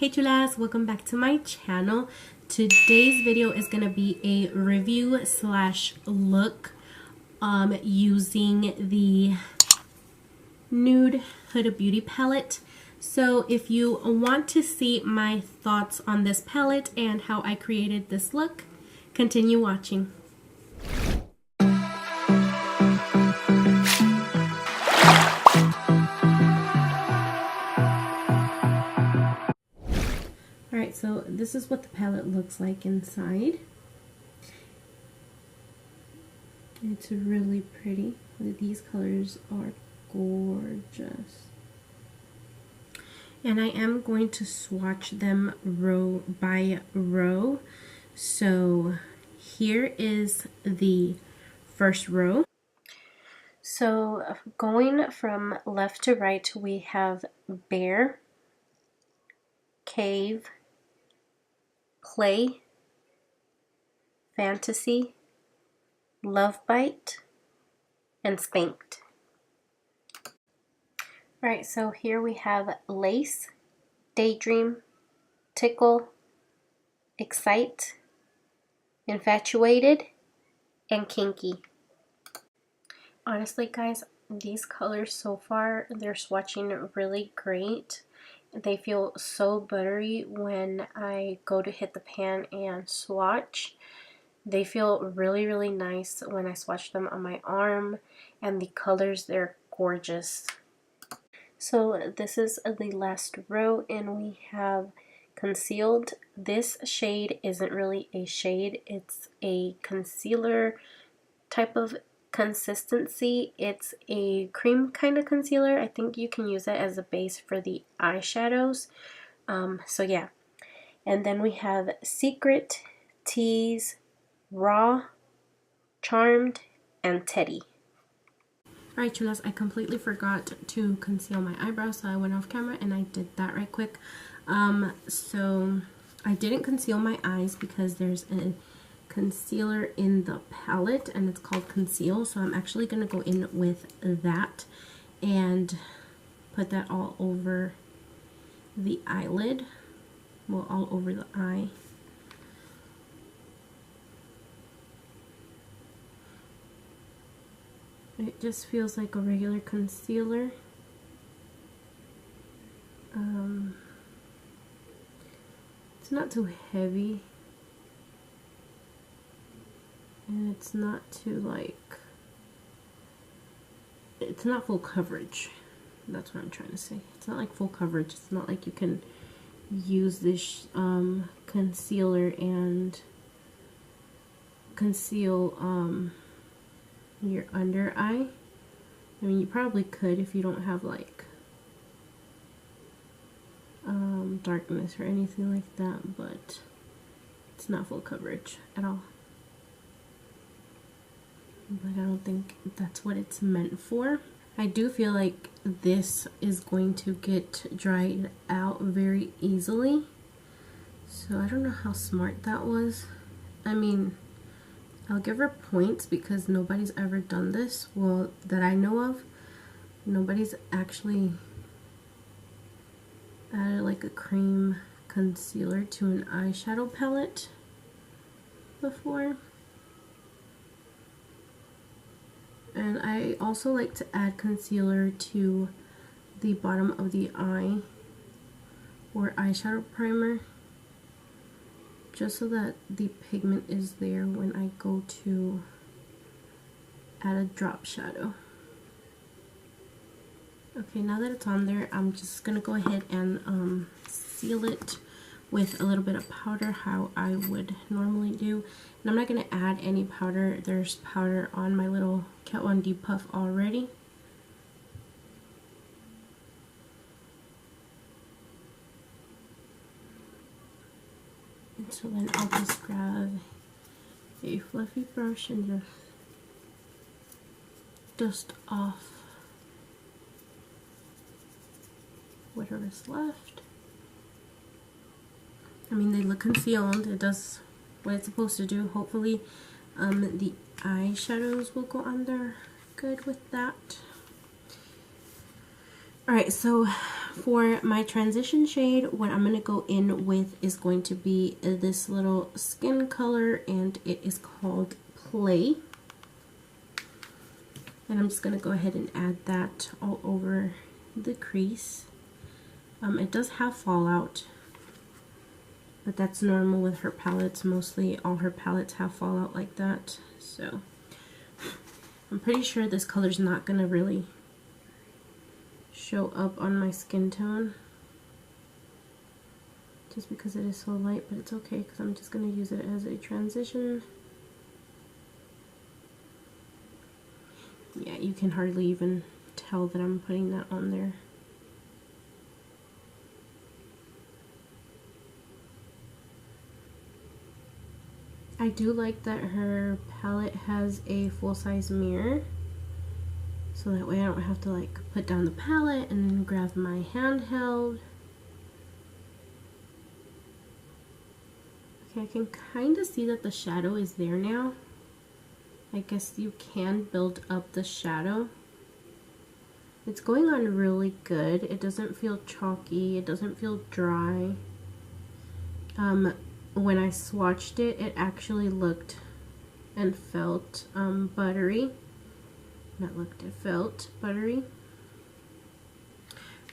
Hey chulas, welcome back to my channel. Today's video is going to be a review slash look using the Nude Huda Beauty palette. So if you want to see my thoughts on this palette and how I created this look, continue watching. Alright, so this is what the palette looks like inside. It's really pretty. These colors are gorgeous. And I am going to swatch them row by row. So here is the first row. So going from left to right, we have Bear, Cave, Play, Fantasy, Love Bite, and Spanked. Alright, so here we have Lace, Daydream, Tickle, Excite, Infatuated, and Kinky. Honestly guys, these colors so far, they're swatching really great. They feel so buttery when I go to hit the pan and swatch. They feel really, really nice when I swatch them on my arm, and the colors, they're gorgeous. So this is the last row, and we have Concealed. This shade isn't really a shade, it's a concealer type of consistency. It's a cream kind of concealer. I think you can use it as a base for the eyeshadows. So yeah. And then we have Secret, Tease, Raw, Charmed, and Teddy. Alright chulas, I completely forgot to conceal my eyebrows, so I went off camera and I did that right quick. So I didn't conceal my eyes because there's a concealer in the palette and it's called Conceal, so I'm actually going to go in with that and put that all over the eyelid, well, all over the eye. It just feels like a regular concealer. It's not too heavy. And it's not too like, it's not full coverage. That's what I'm trying to say. It's not like full coverage. It's not like you can use this concealer and conceal your under eye. I mean, you probably could if you don't have like darkness or anything like that, but it's not full coverage at all. But I don't think that's what it's meant for. I do feel like this is going to get dried out very easily. So I don't know how smart that was. I mean, I'll give her points because nobody's ever done this. Well, that I know of. Nobody's actually added like a cream concealer to an eyeshadow palette before. And I also like to add concealer to the bottom of the eye or eyeshadow primer, just so that the pigment is there when I go to add a drop shadow. Okay, now that it's on there, I'm just gonna go ahead and seal it with a little bit of powder, how I would normally do. And I'm not going to add any powder. There's powder on my little Kat Von D puff already. And so then I'll just grab a fluffy brush and just dust off whatever's left. I mean, they look concealed. It does what it's supposed to do. Hopefully, the eyeshadows will go on there good with that. Alright, so For my transition shade, what I'm going to go in with is going to be this little skin color, and it is called Play. And I'm just going to go ahead and add that all over the crease. It does have fallout, but that's normal with her palettes. Mostly all her palettes have fallout like that. So I'm pretty sure this color's not going to really show up on my skin tone just because it is so light, but it's okay because I'm just going to use it as a transition. Yeah, you can hardly even tell that I'm putting that on there. I do like that her palette has a full-size mirror, so that way I don't have to like put down the palette and grab my handheld. Okay, I can kind of see that the shadow is there now. I guess you can build up the shadow. It's going on really good. It doesn't feel chalky. It doesn't feel dry. When I swatched it, it actually looked and felt buttery. Not looked, it felt buttery.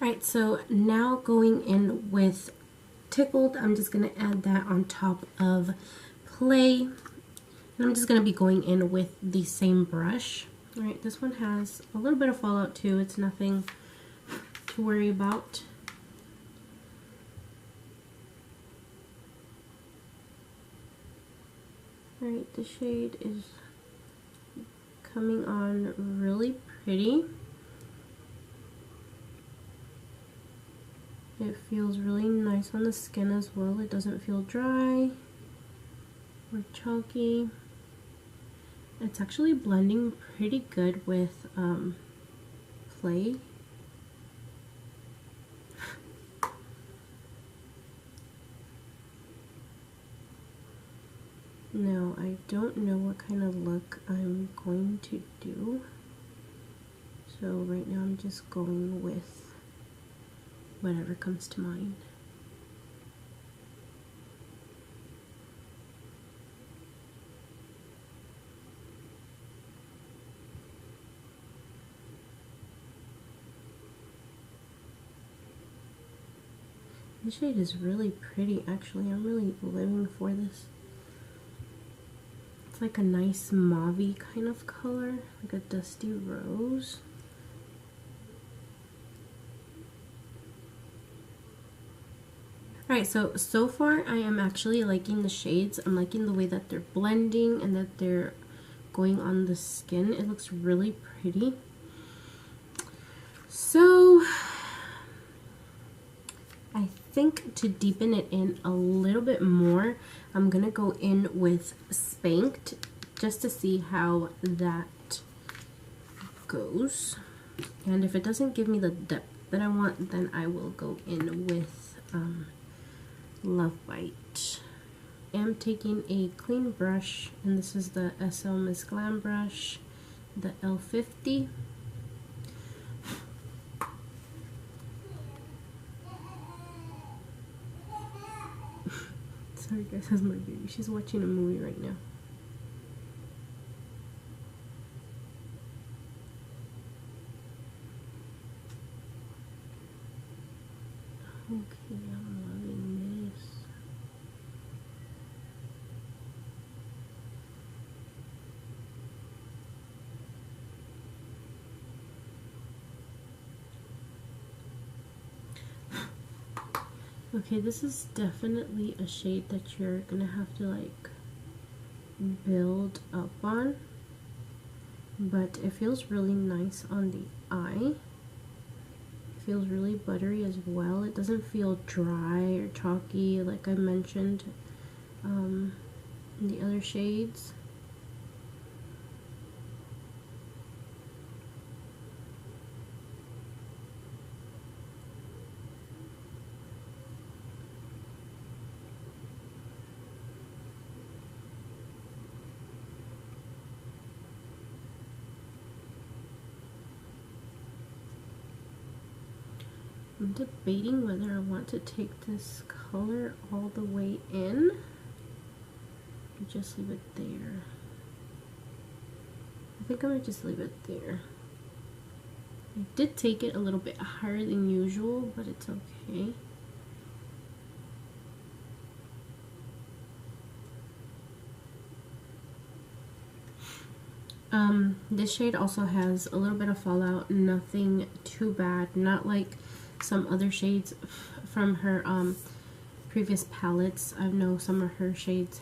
Alright, so now going in with Tickled, I'm just going to add that on top of Play. And I'm just going to be going in with the same brush. Alright, this one has a little bit of fallout too. It's nothing to worry about. Alright, the shade is coming on really pretty. It feels really nice on the skin as well. It doesn't feel dry or chalky. It's actually blending pretty good with Play. Now, I don't know what kind of look I'm going to do. So right now I'm just going with whatever comes to mind. This shade is really pretty, actually. I'm really living for this. It's like a nice mauve-y kind of color, like a dusty rose. Alright, so far I am actually liking the shades. I'm liking the way that they're blending and that they're going on the skin. It looks really pretty. So I think to deepen it in a little bit more, I'm gonna go in with Spanked just to see how that goes. And if it doesn't give me the depth that I want, then I will go in with Love Bite. I'm taking a clean brush, and this is the SL Miss Glam brush, the L50. Sorry guys, that's my baby. She's watching a movie right now. Okay, I'm loving this. Okay, this is definitely a shade that you're gonna have to like build up on, but it feels really nice on the eye. It feels really buttery as well. It doesn't feel dry or chalky like I mentioned in the other shades. I'm debating whether I want to take this color all the way in or just leave it there. I think I'm gonna just leave it there. I did take it a little bit higher than usual, but it's okay. This shade also has a little bit of fallout, nothing too bad, not like some other shades from her previous palettes. I know some of her shades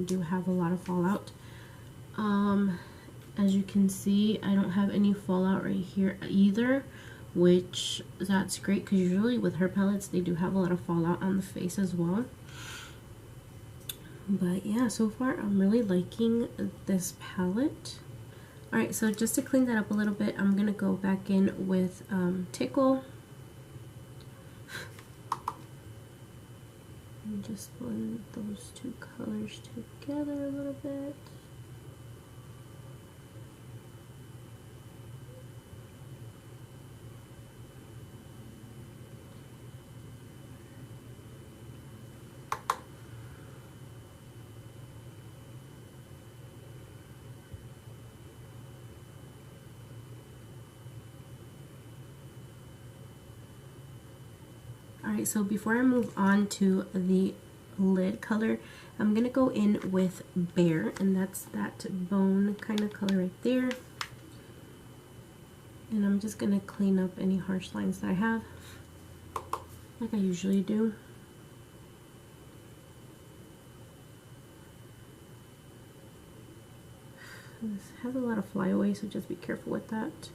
do have a lot of fallout. As you can see, I don't have any fallout right here either, which that's great because usually with her palettes they do have a lot of fallout on the face as well. But yeah, so far I'm really liking this palette. Alright, so just to clean that up a little bit, I'm gonna go back in with Tickle and just blend those two colors together a little bit. Alright, so before I move on to the lid color, I'm going to go in with Bear, and that's that bone kind of color right there. And I'm just going to clean up any harsh lines that I have, like I usually do. This has a lot of flyaway, so just be careful with that.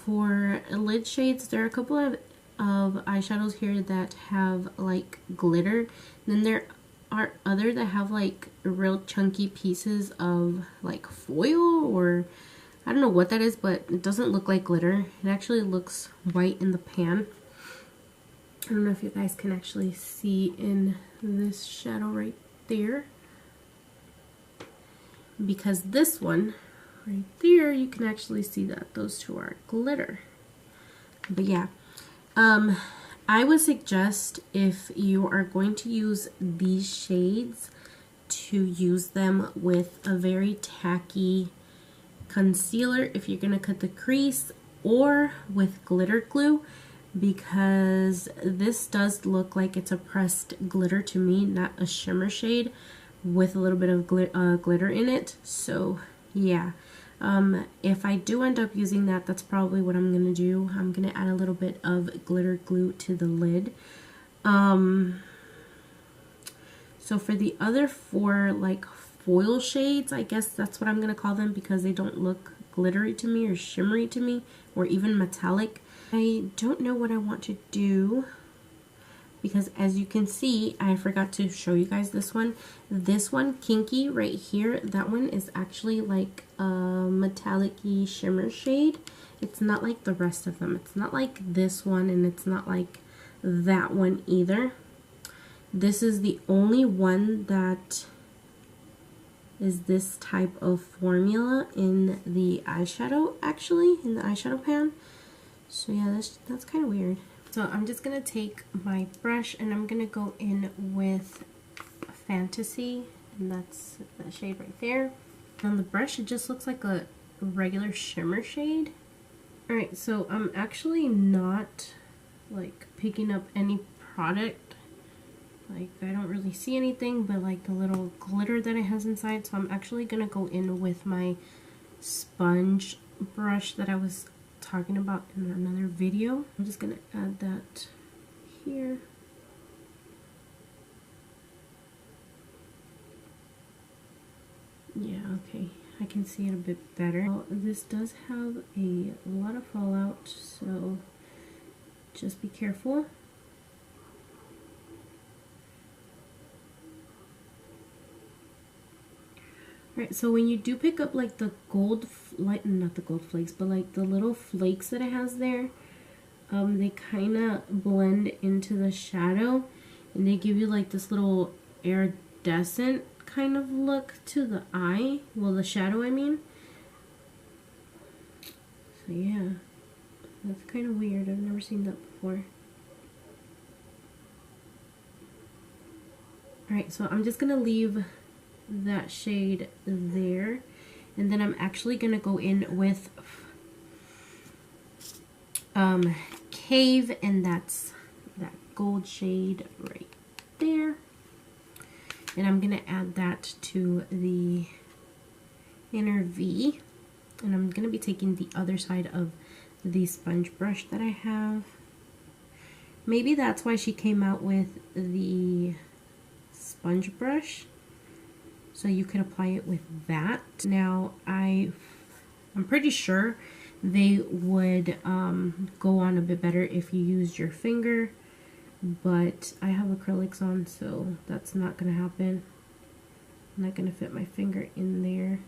For lid shades, there are a couple of eyeshadows here that have like glitter. And then there are other that have like real chunky pieces of like foil, or I don't know what that is, but it doesn't look like glitter. It actually looks white in the pan. I don't know if you guys can actually see in this shadow right there, because this one right there, you can actually see that those two are glitter. But yeah, I would suggest if you are going to use these shades to use them with a very tacky concealer if you're going to cut the crease, or with glitter glue, because this does look like it's a pressed glitter to me, not a shimmer shade with a little bit of glitter in it. So yeah, if I do end up using that, that's probably what I'm gonna do. I'm gonna add a little bit of glitter glue to the lid. So for the other four like foil shades, I guess that's what I'm gonna call them, because they don't look glittery to me or shimmery to me, or even metallic. I don't know what I want to do, because as you can see, I forgot to show you guys this one. This one, Kinky, right here, that one is actually like a metallic-y shimmer shade. It's not like the rest of them. It's not like this one, and it's not like that one either. This is the only one that is this type of formula in the eyeshadow, actually, in the eyeshadow pan. So yeah, that's kind of weird. So I'm just going to take my brush and I'm going to go in with Fantasy, and that's that shade right there. On the brush, it just looks like a regular shimmer shade. Alright, so I'm actually not like picking up any product. Like, I don't really see anything but like the little glitter that it has inside. So I'm actually going to go in with my sponge brush that I was talking about in another video. I'm just gonna add that here. Yeah, okay, I can see it a bit better. Well, this does have a lot of fallout, so just be careful. Right, so when you do pick up like the gold, not the gold flakes, but like the little flakes that it has there, they kind of blend into the shadow, and they give you like this little iridescent kind of look to the eye. Well, the shadow, I mean. So yeah, that's kind of weird. I've never seen that before. Alright, so I'm just gonna leave that shade there, and then I'm actually gonna go in with Cave, and that's that gold shade right there, and I'm gonna add that to the inner V, and I'm gonna be taking the other side of the sponge brush that I have. Maybe that's why she came out with the sponge brush, so you could apply it with that. Now I'm pretty sure they would go on a bit better if you used your finger, but I have acrylics on, so that's not gonna happen. I'm not gonna fit my finger in there.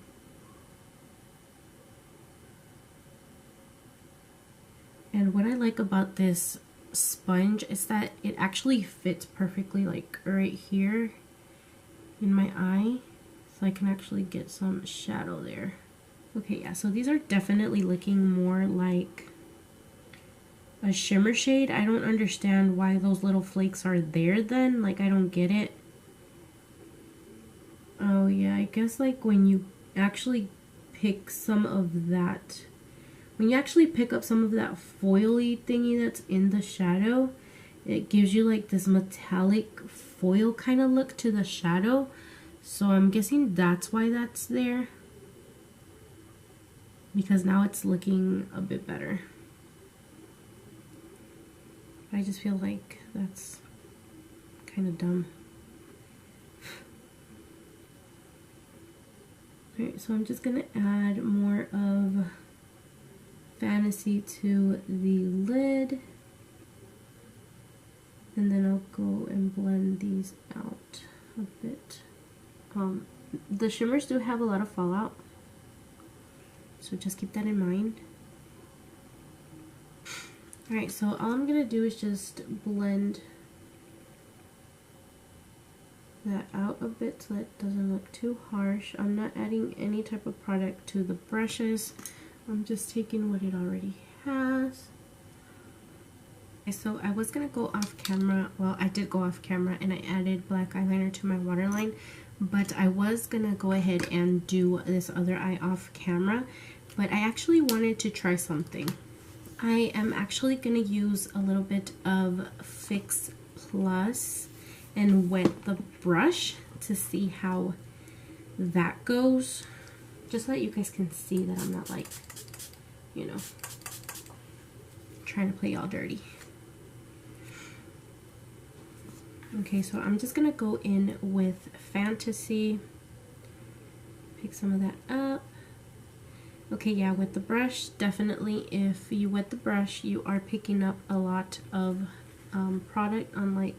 And what I like about this sponge is that it actually fits perfectly, like right here in my eye, so I can actually get some shadow there. Okay, yeah, so these are definitely looking more like a shimmer shade. I don't understand why those little flakes are there then, like I don't get it. Oh yeah, I guess like when you actually pick some of that, when you actually pick up some of that foily thingy that's in the shadow, it gives you like this metallic foil kind of look to the shadow. So I'm guessing that's why that's there, because now it's looking a bit better. I just feel like that's kind of dumb. Alright, so I'm just gonna add more of Fantasy to the lid, and then I'll go and blend these out a bit. The shimmers do have a lot of fallout, so just keep that in mind. Alright, so all I'm gonna do is just blend that out a bit so it doesn't look too harsh. I'm not adding any type of product to the brushes. I'm just taking what it already has. Okay, so I was gonna go off camera. Well, I did go off camera and I added black eyeliner to my waterline, but I was gonna go ahead and do this other eye off camera, but I actually wanted to try something. I am actually gonna use a little bit of Fix Plus and wet the brush to see how that goes, just so that you guys can see that I'm not like, you know, trying to play y'all dirty. Okay, so I'm just gonna go in with Fantasy, pick some of that up. Okay, yeah, with the brush, definitely if you wet the brush, you are picking up a lot of product, unlike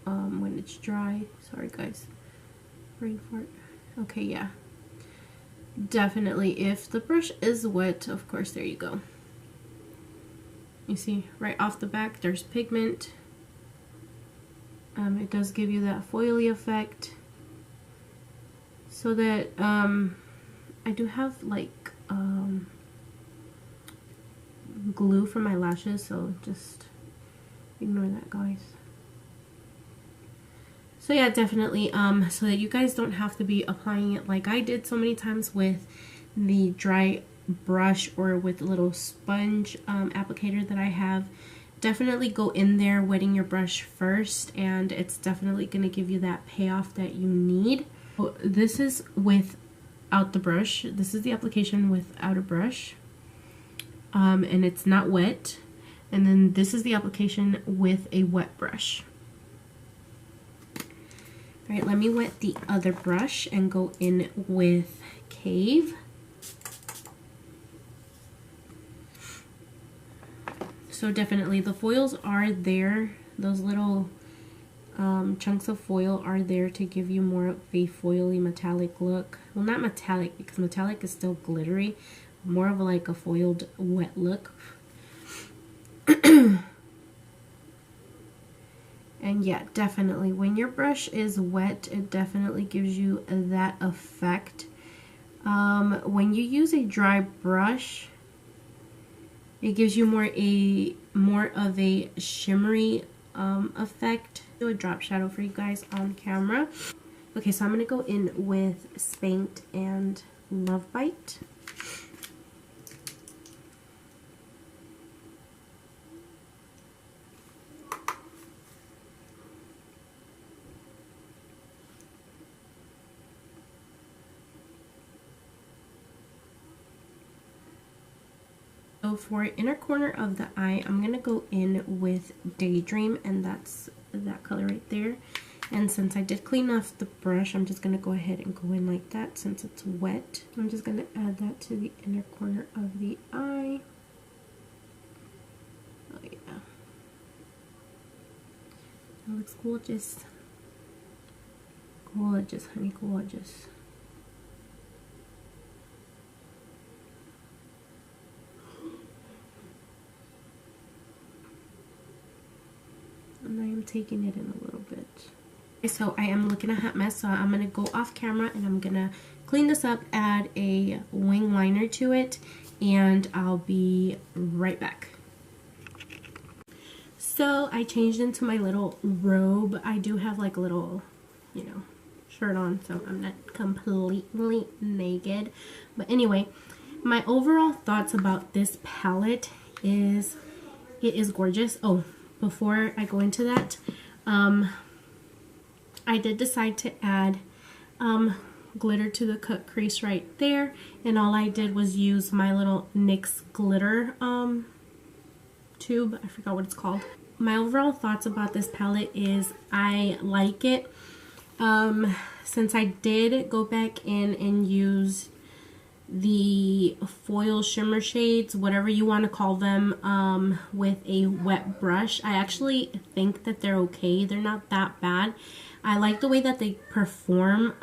when it's dry. Sorry guys, brain fart. Okay, yeah, definitely if the brush is wet, of course, there you go. You see right off the back there's pigment. It does give you that foily effect. So that I do have like glue for my lashes, so just ignore that, guys. So yeah, definitely so that you guys don't have to be applying it like I did so many times with the dry brush or with the little sponge applicator that I have. Definitely go in there wetting your brush first, and it's definitely going to give you that payoff that you need. So this is without the brush. This is the application without a brush, and it's not wet. And then this is the application with a wet brush. Alright, let me wet the other brush and go in with Cave. So definitely the foils are there. Those little chunks of foil are there to give you more of a foily metallic look. Well, not metallic, because metallic is still glittery. More of like a, like, a, foiled wet look. And yeah, definitely when your brush is wet, it definitely gives you that effect. When you use a dry brush, it gives you more of a shimmery effect. Do a drop shadow for you guys on camera. Okay, so I'm gonna go in with Spanked and Love Bite. So for inner corner of the eye, I'm gonna go in with Daydream, and that's that color right there. And since I did clean off the brush, I'm just gonna go ahead and go in like that since it's wet. I'm just gonna add that to the inner corner of the eye. Oh yeah, that looks gorgeous. Gorgeous, honey, gorgeous. And I am taking it in a little bit. So I am looking a hot mess, so I'm going to go off camera and I'm going to clean this up, add a wing liner to it, and I'll be right back. So I changed into my little robe. I do have like a little, you know, shirt on, so I'm not completely naked. But anyway, my overall thoughts about this palette is it is gorgeous. Oh, before I go into that, I did decide to add glitter to the cut crease right there, and all I did was use my little NYX glitter tube. I forgot what it's called. My overall thoughts about this palette is I like it. Since I did go back in and use the foil shimmer shades, whatever you want to call them, with a wet brush, I actually think that they're okay. They're not that bad. I like the way that they perform.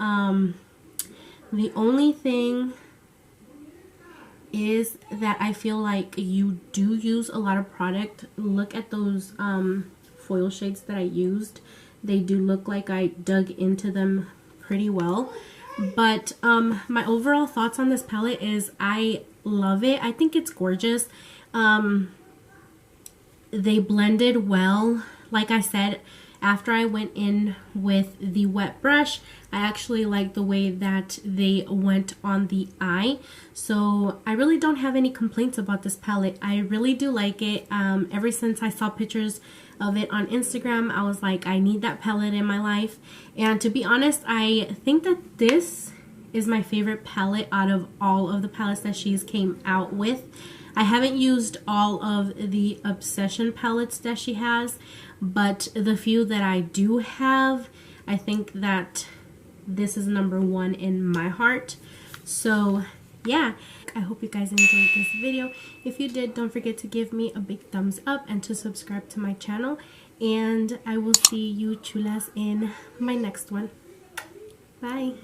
The only thing is that I feel like you do use a lot of product. Look at those foil shades that I used. They do look like I dug into them pretty well. But my overall thoughts on this palette is I love it. I think it's gorgeous. They blended well. Like I said, after I went in with the wet brush, I actually like the way that they went on the eye. So I really don't have any complaints about this palette. I really do like it. Ever since I saw pictures of it on Instagram, I was like, I need that palette in my life. And to be honest, I think that this is my favorite palette out of all of the palettes that she's came out with. I haven't used all of the Obsession palettes that she has, but the few that I do have, I think that this is #1 in my heart. So yeah, I hope you guys enjoyed this video. If you did, don't forget to give me a big thumbs up and to subscribe to my channel. And I will see you chulas in my next one. Bye.